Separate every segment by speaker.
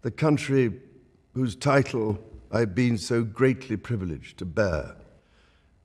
Speaker 1: the country whose title I've been so greatly privileged to bear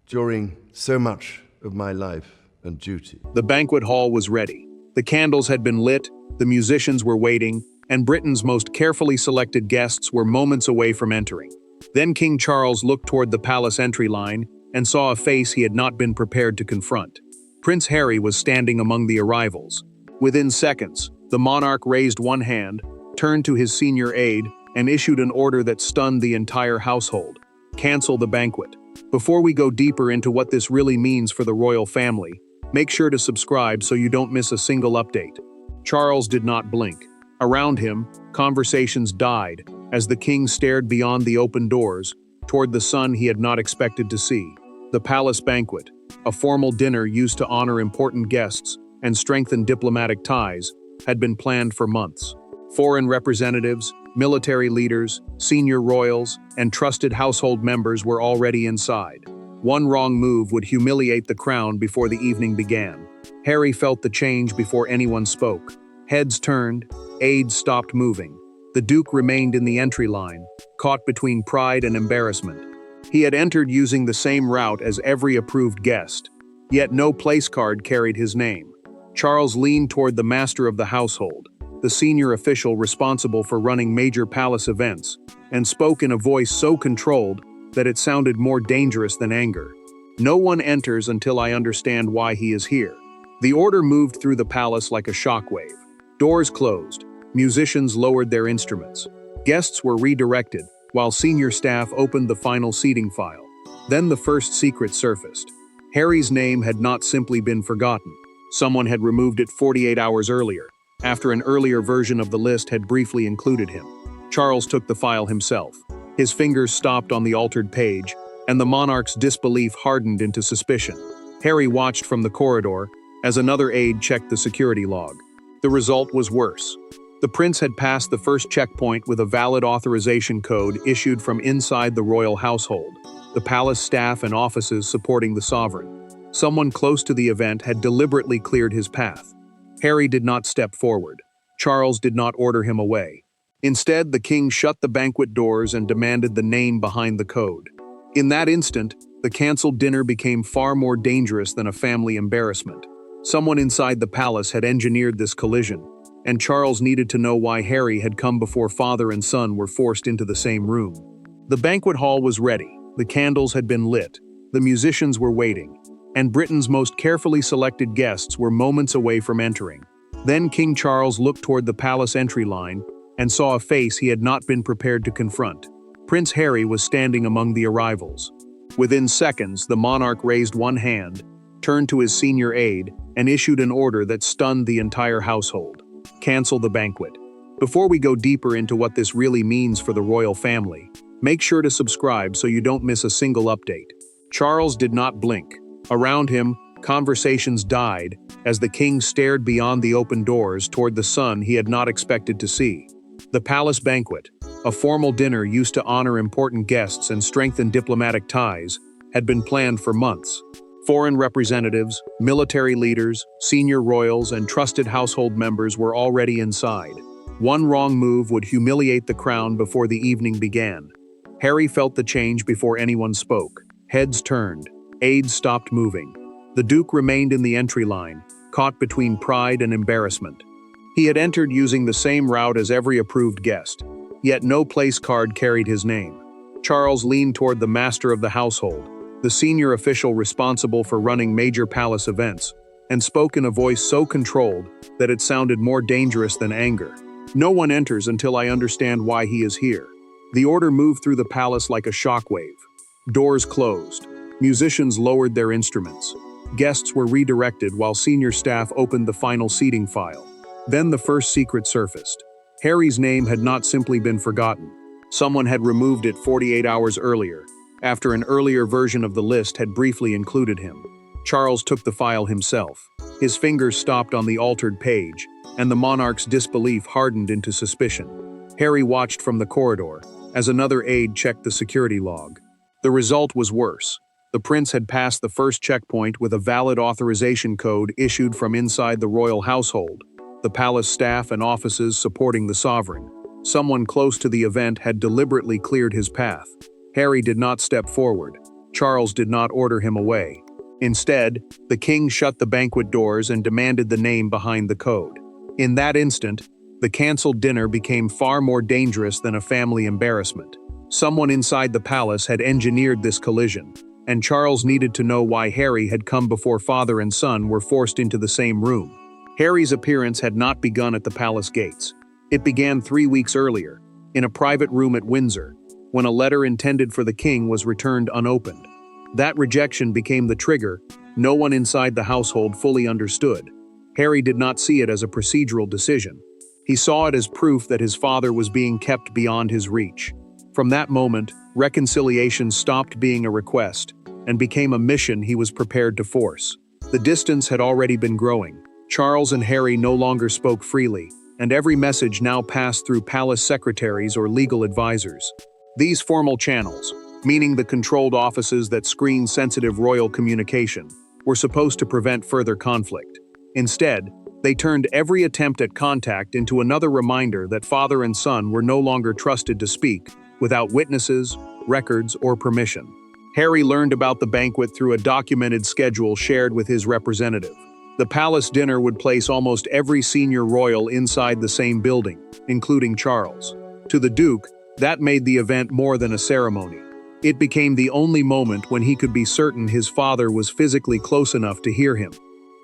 Speaker 1: during so much of my life and duty.
Speaker 2: The banquet hall was ready. The candles had been lit, the musicians were waiting, and Britain's most carefully selected guests were moments away from entering. Then King Charles looked toward the palace entry line and saw a face he had not been prepared to confront. Prince Harry was standing among the arrivals. Within seconds, the monarch raised one hand, turned to his senior aide, and issued an order that stunned the entire household. Cancel the banquet. Before we go deeper into what this really means for the royal family, make sure to subscribe so you don't miss a single update. Charles did not blink. Around him, conversations died as the king stared beyond the open doors toward the son he had not expected to see. The palace banquet, a formal dinner used to honor important guests and strengthen diplomatic ties, had been planned for months. Foreign representatives, military leaders, senior royals, and trusted household members were already inside. One wrong move would humiliate the crown before the evening began. Harry felt the change before anyone spoke. Heads turned, aides stopped moving. The Duke remained in the entry line, caught between pride and embarrassment. He had entered using the same route as every approved guest, yet no place card carried his name. Charles leaned toward the master of the household, the senior official responsible for running major palace events, and spoke in a voice so controlled that it sounded more dangerous than anger. "No one enters until I understand why he is here." The order moved through the palace like a shockwave. Doors closed, musicians lowered their instruments. Guests were redirected, while senior staff opened the final seating file. Then the first secret surfaced. Harry's name had not simply been forgotten. Someone had removed it 48 hours earlier, after an earlier version of the list had briefly included him. Charles took the file himself. His fingers stopped on the altered page, and the monarch's disbelief hardened into suspicion. Harry watched from the corridor as another aide checked the security log. The result was worse. The prince had passed the first checkpoint with a valid authorization code issued from inside the royal household, the palace staff and offices supporting the sovereign. Someone close to the event had deliberately cleared his path. Harry did not step forward. Charles did not order him away. Instead, the king shut the banquet doors and demanded the name behind the code. In that instant, the cancelled dinner became far more dangerous than a family embarrassment. Someone inside the palace had engineered this collision, and Charles needed to know why Harry had come before father and son were forced into the same room. The banquet hall was ready, the candles had been lit, the musicians were waiting, and Britain's most carefully selected guests were moments away from entering. Then King Charles looked toward the palace entry line and saw a face he had not been prepared to confront. Prince Harry was standing among the arrivals. Within seconds, the monarch raised one hand, turned to his senior aide, and issued an order that stunned the entire household. Cancel the banquet. Before we go deeper into what this really means for the royal family, make sure to subscribe so you don't miss a single update. Charles did not blink. Around him, conversations died as the king stared beyond the open doors toward the son he had not expected to see. The palace banquet, a formal dinner used to honor important guests and strengthen diplomatic ties, had been planned for months. Foreign representatives, military leaders, senior royals, and trusted household members were already inside. One wrong move would humiliate the crown before the evening began. Harry felt the change before anyone spoke. Heads turned. Aides stopped moving. The Duke remained in the entry line, caught between pride and embarrassment. He had entered using the same route as every approved guest, yet no place card carried his name. Charles leaned toward the master of the household, the senior official responsible for running major palace events, and spoke in a voice so controlled that it sounded more dangerous than anger. "No one enters until I understand why he is here." The order moved through the palace like a shockwave. Doors closed. Musicians lowered their instruments. Guests were redirected while senior staff opened the final seating file. Then the first secret surfaced. Harry's name had not simply been forgotten. Someone had removed it 48 hours earlier, after an earlier version of the list had briefly included him. Charles took the file himself. His fingers stopped on the altered page, and the monarch's disbelief hardened into suspicion. Harry watched from the corridor as another aide checked the security log. The result was worse. The prince had passed the first checkpoint with a valid authorization code issued from inside the royal household, the palace staff and offices supporting the sovereign. Someone close to the event had deliberately cleared his path. Harry did not step forward. Charles did not order him away. Instead, the king shut the banquet doors and demanded the name behind the code. In that instant, the cancelled dinner became far more dangerous than a family embarrassment. Someone inside the palace had engineered this collision, and Charles needed to know why Harry had come before father and son were forced into the same room. Harry's appearance had not begun at the palace gates. It began 3 weeks earlier, in a private room at Windsor, when a letter intended for the king was returned unopened. That rejection became the trigger no one inside the household fully understood. Harry did not see it as a procedural decision. He saw it as proof that his father was being kept beyond his reach. From that moment, reconciliation stopped being a request and became a mission he was prepared to force. The distance had already been growing. Charles and Harry no longer spoke freely, and every message now passed through palace secretaries or legal advisors. These formal channels, meaning the controlled offices that screen sensitive royal communication, were supposed to prevent further conflict. Instead, they turned every attempt at contact into another reminder that father and son were no longer trusted to speak without witnesses, records, or permission. Harry learned about the banquet through a documented schedule shared with his representative. The palace dinner would place almost every senior royal inside the same building, including Charles. To the Duke, that made the event more than a ceremony. It became the only moment when he could be certain his father was physically close enough to hear him.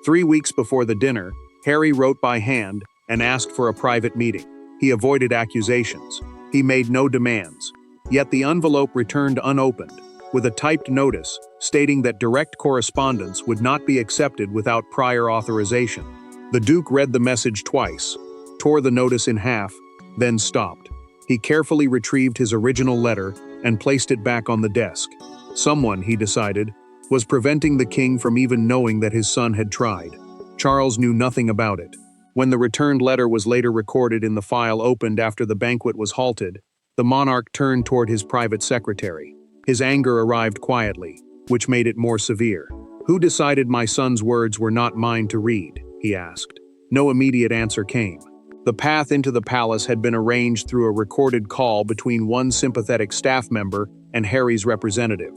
Speaker 2: 3 weeks before the dinner, Harry wrote by hand and asked for a private meeting. He avoided accusations. He made no demands. Yet the envelope returned unopened, with a typed notice stating that direct correspondence would not be accepted without prior authorization. The Duke read the message twice, tore the notice in half, then stopped. He carefully retrieved his original letter and placed it back on the desk. Someone, he decided, was preventing the king from even knowing that his son had tried. Charles knew nothing about it. When the returned letter was later recorded in the file opened after the banquet was halted, the monarch turned toward his private secretary. His anger arrived quietly, which made it more severe. "Who decided my son's words were not mine to read?" he asked. No immediate answer came. The path into the palace had been arranged through a recorded call between one sympathetic staff member and Harry's representative.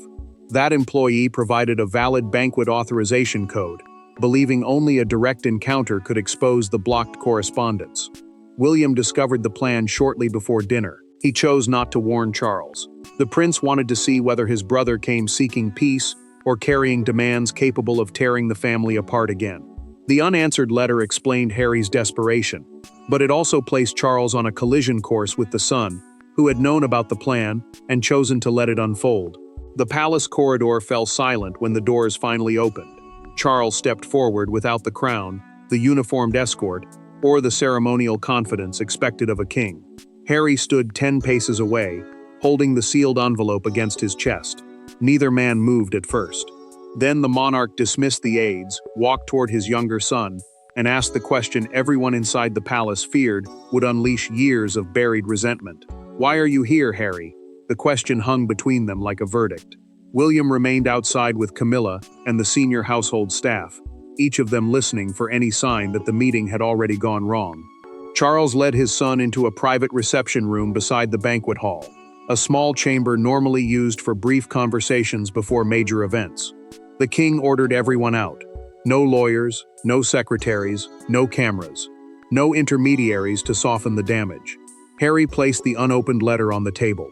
Speaker 2: That employee provided a valid banquet authorization code, believing only a direct encounter could expose the blocked correspondence. William discovered the plan shortly before dinner. He chose not to warn Charles. The prince wanted to see whether his brother came seeking peace or carrying demands capable of tearing the family apart again. The unanswered letter explained Harry's desperation, but it also placed Charles on a collision course with the son, who had known about the plan and chosen to let it unfold. The palace corridor fell silent when the doors finally opened. Charles stepped forward without the crown, the uniformed escort, or the ceremonial confidence expected of a king. Harry stood 10 paces away, holding the sealed envelope against his chest. Neither man moved at first. Then the monarch dismissed the aides, walked toward his younger son, and asked the question everyone inside the palace feared would unleash years of buried resentment. "Why are you here, Harry?" The question hung between them like a verdict. William remained outside with Camilla and the senior household staff, each of them listening for any sign that the meeting had already gone wrong. Charles led his son into a private reception room beside the banquet hall, a small chamber normally used for brief conversations before major events. The king ordered everyone out. No lawyers, no secretaries, no cameras, no intermediaries to soften the damage. Harry placed the unopened letter on the table.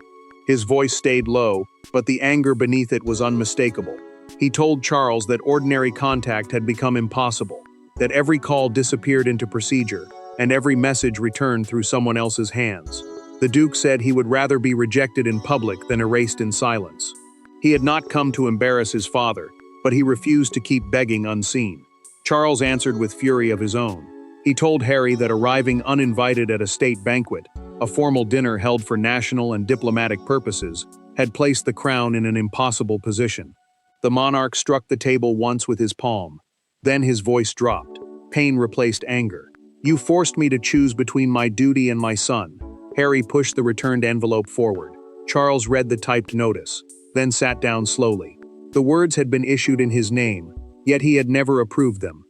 Speaker 2: His voice stayed low, but the anger beneath it was unmistakable. He told Charles that ordinary contact had become impossible, that every call disappeared into procedure, and every message returned through someone else's hands. The Duke said he would rather be rejected in public than erased in silence. He had not come to embarrass his father, but he refused to keep begging unseen. Charles answered with fury of his own. He told Harry that arriving uninvited at a state banquet, a formal dinner held for national and diplomatic purposes, had placed the crown in an impossible position. The monarch struck the table once with his palm. Then his voice dropped. Pain replaced anger. "You forced me to choose between my duty and my son." Harry pushed the returned envelope forward. Charles read the typed notice, then sat down slowly. The words had been issued in his name, yet he had never approved them.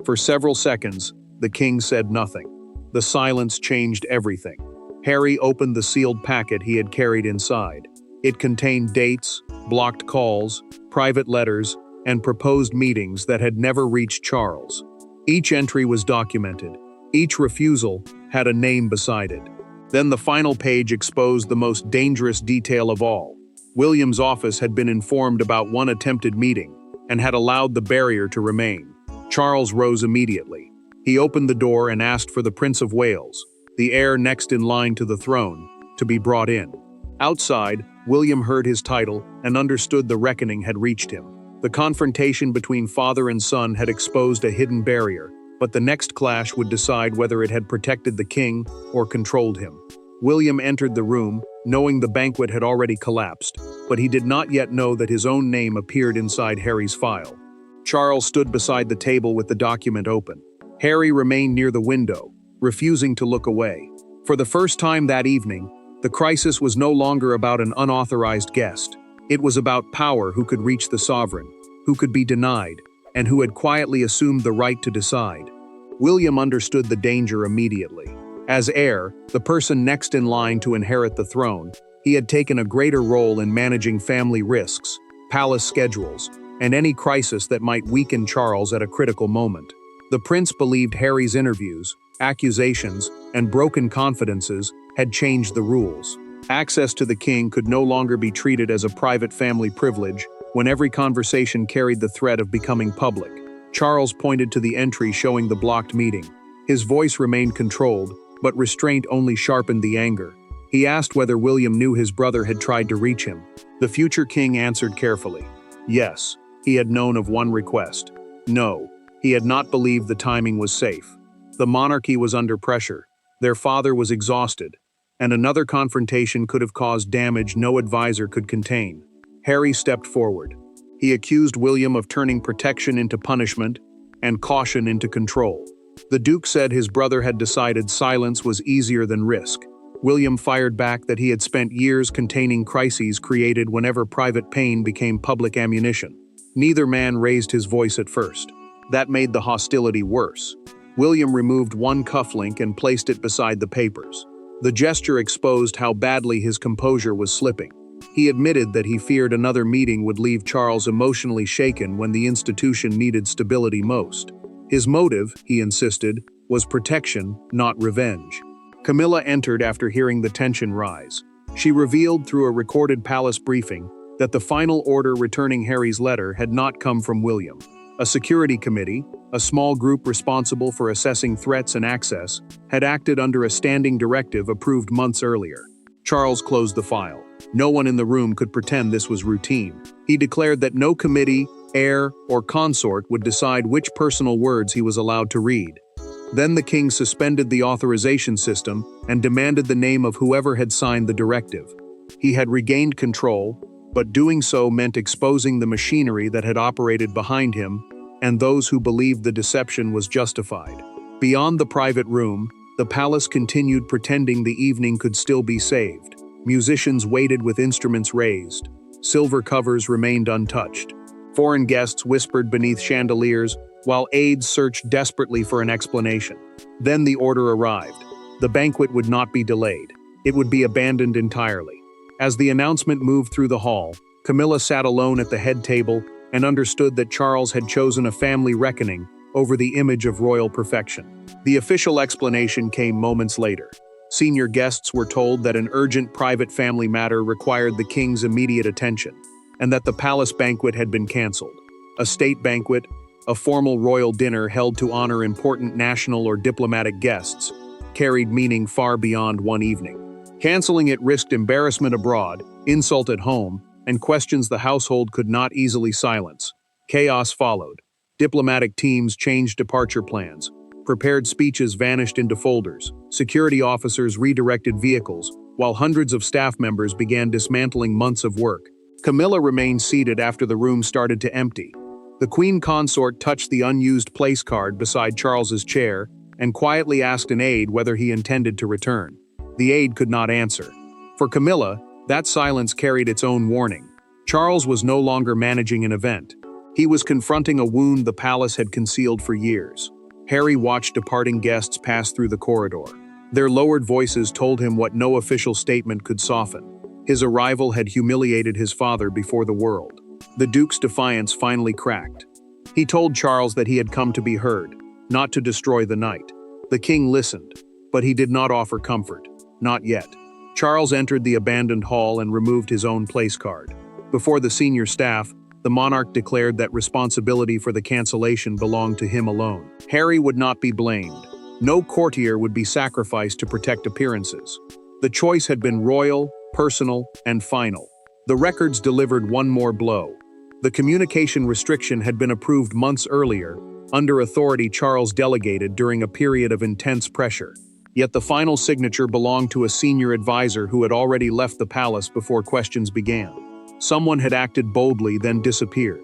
Speaker 2: For several seconds, the king said nothing. The silence changed everything. Harry opened the sealed packet he had carried inside. It contained dates, blocked calls, private letters, and proposed meetings that had never reached Charles. Each entry was documented. Each refusal had a name beside it. Then the final page exposed the most dangerous detail of all. William's office had been informed about one attempted meeting and had allowed the barrier to remain. Charles rose immediately. He opened the door and asked for the Prince of Wales, the heir next in line to the throne, to be brought in. Outside, William heard his title and understood the reckoning had reached him. The confrontation between father and son had exposed a hidden barrier, but the next clash would decide whether it had protected the king or controlled him. William entered the room, knowing the banquet had already collapsed, but he did not yet know that his own name appeared inside Harry's file. Charles stood beside the table with the document open. Harry remained near the window, refusing to look away. For the first time that evening, the crisis was no longer about an unauthorized guest. It was about power who could reach the sovereign, who could be denied, and who had quietly assumed the right to decide. William understood the danger immediately. As heir, the person next in line to inherit the throne, he had taken a greater role in managing family risks, palace schedules, and any crisis that might weaken Charles at a critical moment. The prince believed Harry's interviews, accusations, and broken confidences had changed the rules. Access to the king could no longer be treated as a private family privilege when every conversation carried the threat of becoming public. Charles pointed to the entry showing the blocked meeting. His voice remained controlled, but restraint only sharpened the anger. He asked whether William knew his brother had tried to reach him. The future king answered carefully. Yes, he had known of one request. No, he had not believed the timing was safe. The monarchy was under pressure. Their father was exhausted, and another confrontation could have caused damage no advisor could contain. Harry stepped forward. He accused William of turning protection into punishment and caution into control. The Duke said his brother had decided silence was easier than risk. William fired back that he had spent years containing crises created whenever private pain became public ammunition. Neither man raised his voice at first. That made the hostility worse. William removed one cufflink and placed it beside the papers. The gesture exposed how badly his composure was slipping. He admitted that he feared another meeting would leave Charles emotionally shaken when the institution needed stability most. His motive, he insisted, was protection, not revenge. Camilla entered after hearing the tension rise. She revealed through a recorded palace briefing that the final order returning Harry's letter had not come from William. A security committee, a small group responsible for assessing threats and access, had acted under a standing directive approved months earlier. Charles closed the file. No one in the room could pretend this was routine. He declared that no committee, heir, or consort would decide which personal words he was allowed to read. Then the king suspended the authorization system and demanded the name of whoever had signed the directive. He had regained control, but doing so meant exposing the machinery that had operated behind him and those who believed the deception was justified. Beyond the private room, the palace continued pretending the evening could still be saved. Musicians waited with instruments raised. Silver covers remained untouched. Foreign guests whispered beneath chandeliers, while aides searched desperately for an explanation. Then the order arrived. The banquet would not be delayed. It would be abandoned entirely. As the announcement moved through the hall, Camilla sat alone at the head table and understood that Charles had chosen a family reckoning over the image of royal perfection. The official explanation came moments later. Senior guests were told that an urgent private family matter required the king's immediate attention, and that the palace banquet had been canceled. A state banquet, a formal royal dinner held to honor important national or diplomatic guests, carried meaning far beyond one evening. Canceling it risked embarrassment abroad, insult at home, and questions the household could not easily silence. Chaos followed. Diplomatic teams changed departure plans. Prepared speeches vanished into folders. Security officers redirected vehicles, while hundreds of staff members began dismantling months of work. Camilla remained seated after the room started to empty. The queen consort touched the unused place card beside Charles's chair and quietly asked an aide whether he intended to return. The aide could not answer. For Camilla, that silence carried its own warning. Charles was no longer managing an event. He was confronting a wound the palace had concealed for years. Harry watched departing guests pass through the corridor. Their lowered voices told him what no official statement could soften. His arrival had humiliated his father before the world. The Duke's defiance finally cracked. He told Charles that he had come to be heard, not to destroy the night. The king listened, but he did not offer comfort. Not yet. Charles entered the abandoned hall and removed his own place card. Before the senior staff, the monarch declared that responsibility for the cancellation belonged to him alone. Harry would not be blamed. No courtier would be sacrificed to protect appearances. The choice had been royal, personal, and final. The records delivered one more blow. The communication restriction had been approved months earlier, under authority Charles delegated during a period of intense pressure. Yet the final signature belonged to a senior advisor who had already left the palace before questions began. Someone had acted boldly, then disappeared.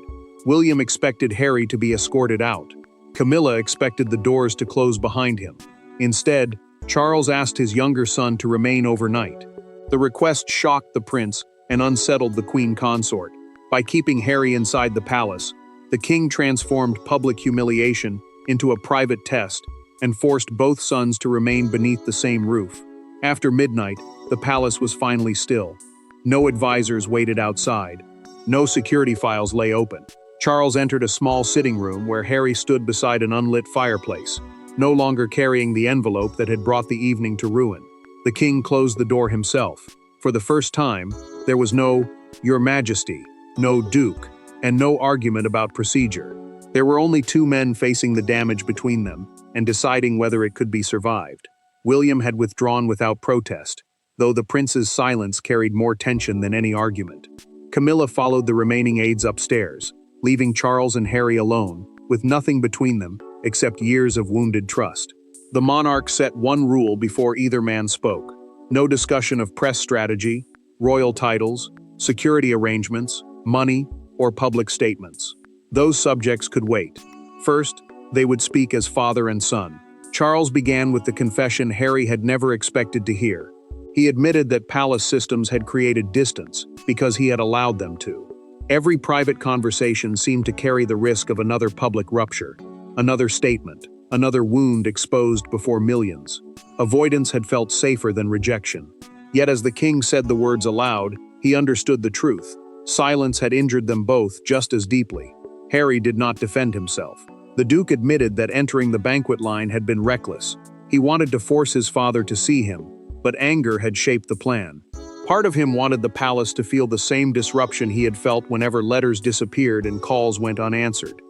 Speaker 2: William expected Harry to be escorted out. Camilla expected the doors to close behind him. Instead, Charles asked his younger son to remain overnight. The request shocked the prince and unsettled the queen consort. By keeping Harry inside the palace, the king transformed public humiliation into a private test and forced both sons to remain beneath the same roof. After midnight, the palace was finally still. No advisors waited outside. No security files lay open. Charles entered a small sitting room where Harry stood beside an unlit fireplace, no longer carrying the envelope that had brought the evening to ruin. The king closed the door himself. For the first time, there was no "Your Majesty," no "Duke," and no argument about procedure. There were only two men facing the damage between them and deciding whether it could be survived. William had withdrawn without protest, though the prince's silence carried more tension than any argument. Camilla followed the remaining aides upstairs, leaving Charles and Harry alone, with nothing between them except years of wounded trust. The monarch set one rule before either man spoke: no discussion of press strategy, royal titles, security arrangements, money, or public statements. Those subjects could wait. First, they would speak as father and son. Charles began with the confession Harry had never expected to hear. He admitted that palace systems had created distance because he had allowed them to. Every private conversation seemed to carry the risk of another public rupture, another statement, another wound exposed before millions. Avoidance had felt safer than rejection. Yet as the king said the words aloud, he understood the truth. Silence had injured them both just as deeply. Harry did not defend himself. The Duke admitted that entering the banquet line had been reckless. He wanted to force his father to see him, but anger had shaped the plan. Part of him wanted the palace to feel the same disruption he had felt whenever letters disappeared and calls went unanswered.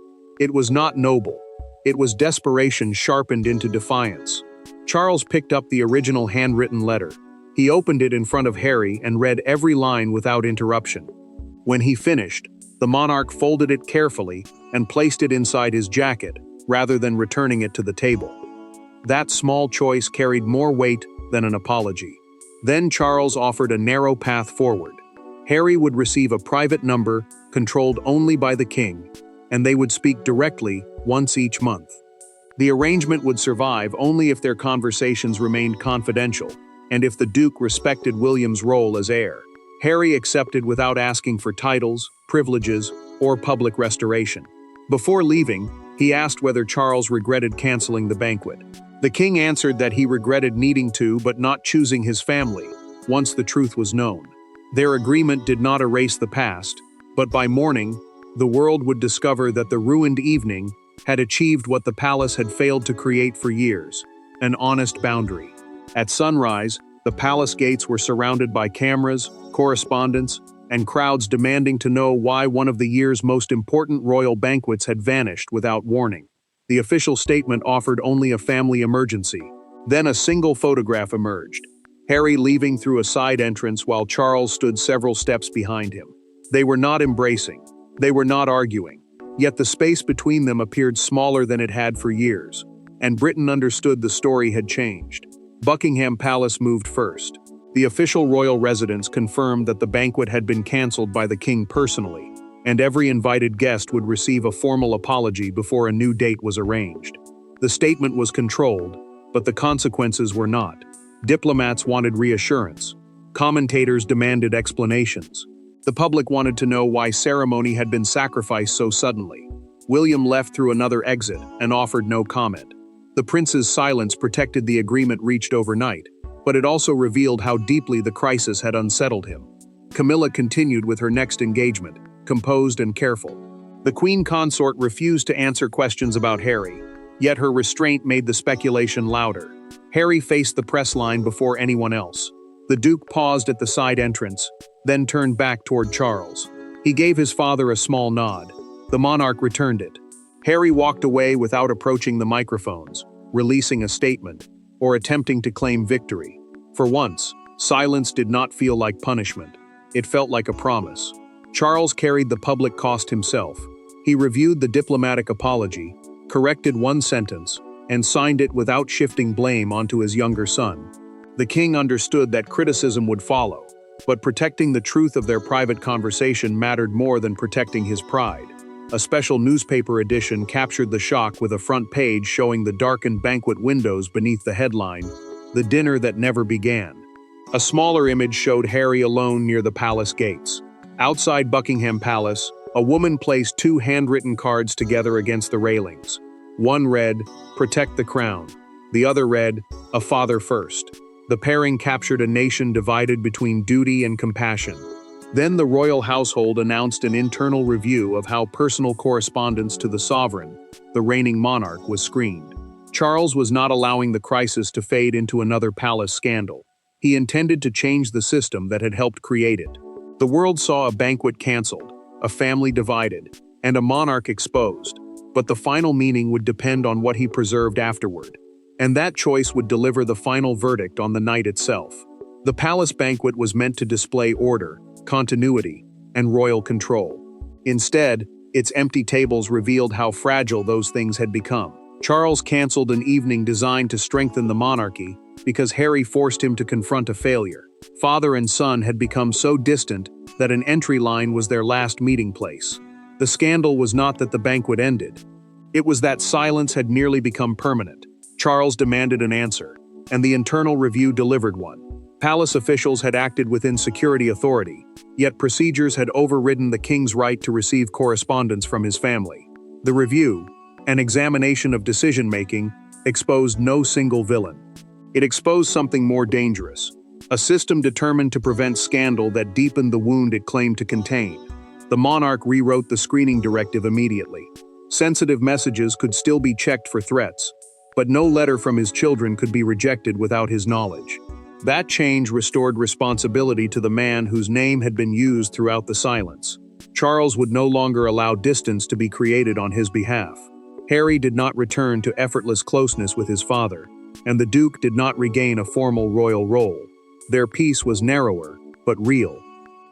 Speaker 2: It was not noble. It was desperation sharpened into defiance. Charles picked up the original handwritten letter. He opened it in front of Harry and read every line without interruption. When he finished, the monarch folded it carefully and placed it inside his jacket, rather than returning it to the table. That small choice carried more weight than an apology. Then Charles offered a narrow path forward. Harry would receive a private number controlled only by the king, and they would speak directly once each month. The arrangement would survive only if their conversations remained confidential, and if the Duke respected William's role as heir. Harry accepted without asking for titles, privileges, or public restoration. Before leaving, he asked whether Charles regretted canceling the banquet. The king answered that he regretted needing to but not choosing his family, once the truth was known. Their agreement did not erase the past, but by morning, the world would discover that the ruined evening had achieved what the palace had failed to create for years: an honest boundary. At sunrise, the palace gates were surrounded by cameras, correspondence, and crowds demanding to know why one of the year's most important royal banquets had vanished without warning. The official statement offered only a family emergency. Then a single photograph emerged: Harry leaving through a side entrance while Charles stood several steps behind him. They were not embracing. They were not arguing. Yet the space between them appeared smaller than it had for years, and Britain understood the story had changed. Buckingham Palace moved first. The official royal residence confirmed that the banquet had been cancelled by the king personally, and every invited guest would receive a formal apology before a new date was arranged. The statement was controlled, but the consequences were not. Diplomats wanted reassurance. Commentators demanded explanations. The public wanted to know why ceremony had been sacrificed so suddenly. William left through another exit and offered no comment. The prince's silence protected the agreement reached overnight, but it also revealed how deeply the crisis had unsettled him. Camilla continued with her next engagement, composed and careful. The queen consort refused to answer questions about Harry, yet her restraint made the speculation louder. Harry faced the press line before anyone else. The Duke paused at the side entrance, then turned back toward Charles. He gave his father a small nod. The monarch returned it. Harry walked away without approaching the microphones, releasing a statement, or attempting to claim victory. For once, silence did not feel like punishment. It felt like a promise. Charles carried the public cost himself. He reviewed the diplomatic apology, corrected one sentence, and signed it without shifting blame onto his younger son. The king understood that criticism would follow, but protecting the truth of their private conversation mattered more than protecting his pride. A special newspaper edition captured the shock with a front page showing the darkened banquet windows beneath the headline, "The Dinner That Never Began." A smaller image showed Harry alone near the palace gates. Outside Buckingham Palace, a woman placed two handwritten cards together against the railings. One read, "Protect the crown." The other read, "A father first." The pairing captured a nation divided between duty and compassion. Then the royal household announced an internal review of how personal correspondence to the sovereign, the reigning monarch, was screened. Charles was not allowing the crisis to fade into another palace scandal. He intended to change the system that had helped create it. The world saw a banquet canceled, a family divided, and a monarch exposed, but the final meaning would depend on what he preserved afterward. And that choice would deliver the final verdict on the night itself. The palace banquet was meant to display order, continuity, and royal control. Instead, its empty tables revealed how fragile those things had become. Charles canceled an evening designed to strengthen the monarchy because Harry forced him to confront a failure. Father and son had become so distant that an entry line was their last meeting place. The scandal was not that the banquet ended. It was that silence had nearly become permanent. Charles demanded an answer, and the internal review delivered one. Palace officials had acted within security authority, yet procedures had overridden the king's right to receive correspondence from his family. The review, an examination of decision-making, exposed no single villain. It exposed something more dangerous, a system determined to prevent scandal that deepened the wound it claimed to contain. The monarch rewrote the screening directive immediately. Sensitive messages could still be checked for threats, but no letter from his children could be rejected without his knowledge. That change restored responsibility to the man whose name had been used throughout the silence. Charles would no longer allow distance to be created on his behalf. Harry did not return to effortless closeness with his father, and the Duke did not regain a formal royal role. Their peace was narrower, but real.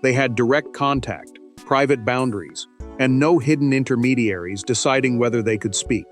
Speaker 2: They had direct contact, private boundaries, and no hidden intermediaries deciding whether they could speak.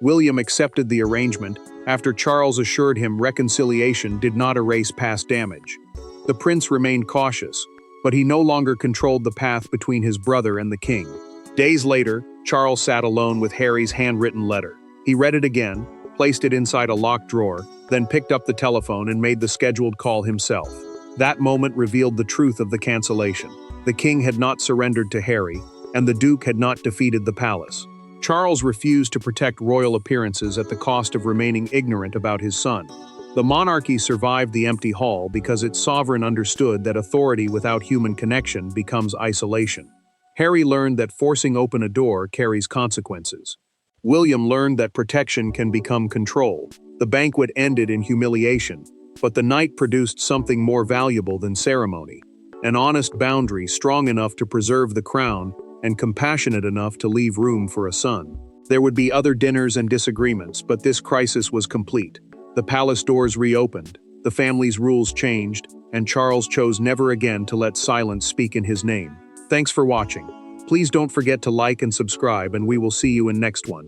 Speaker 2: William accepted the arrangement after Charles assured him reconciliation did not erase past damage. The prince remained cautious, but he no longer controlled the path between his brother and the king. Days later, Charles sat alone with Harry's handwritten letter. He read it again, placed it inside a locked drawer, then picked up the telephone and made the scheduled call himself. That moment revealed the truth of the cancellation. The king had not surrendered to Harry, and the Duke had not defeated the palace. Charles refused to protect royal appearances at the cost of remaining ignorant about his son. The monarchy survived the empty hall because its sovereign understood that authority without human connection becomes isolation. Harry learned that forcing open a door carries consequences. William learned that protection can become control. The banquet ended in humiliation, but the night produced something more valuable than ceremony: an honest boundary strong enough to preserve the crown and compassionate enough to leave room for a son. There would be other dinners and disagreements, but this crisis was complete. The palace doors reopened, the family's rules changed, and Charles chose never again to let silence speak in his name. Thanks for watching. Please don't forget to like and subscribe, and we will see you in next one.